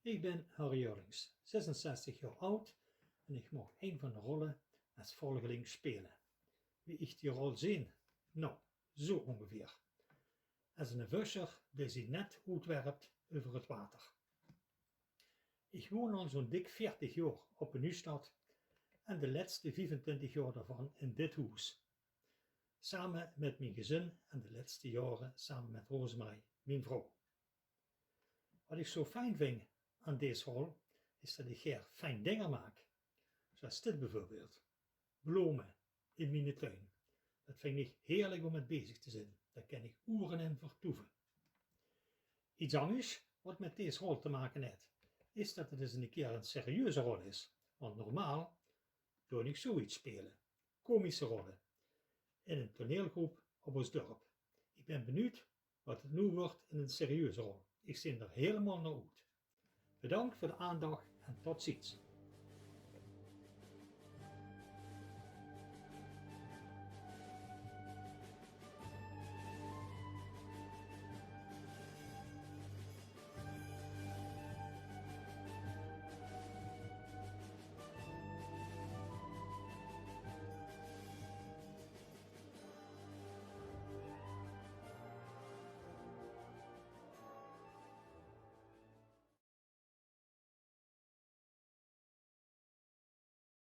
Ik ben Harry Jurlings, 66 jaar oud en ik mocht een van de rollen als volgeling spelen. Wie ik die rol zie? Nou, zo ongeveer. Als een visser die zich net uitwerpt over het water. Ik woon al zo'n dik 40 jaar op een Nieuwstad en de laatste 25 jaar daarvan in dit huis. Samen met mijn gezin en de laatste jaren samen met Rosemarie, mijn vrouw. Wat ik zo fijn vind aan deze rol is dat ik hier fijn dingen maak. Zoals dit bijvoorbeeld. Bloemen in mijn tuin. Dat vind ik heerlijk om met bezig te zijn. Daar kan ik uren in vertoeven. Iets anders wat met deze rol te maken heeft, is dat het eens een keer een serieuze rol is. Want normaal doe ik zoiets spelen. Komische rollen. In een toneelgroep op ons dorp. Ik ben benieuwd wat het nu wordt in een serieuze rol. Ik zie er helemaal naar uit. Bedankt voor de aandacht en tot ziens.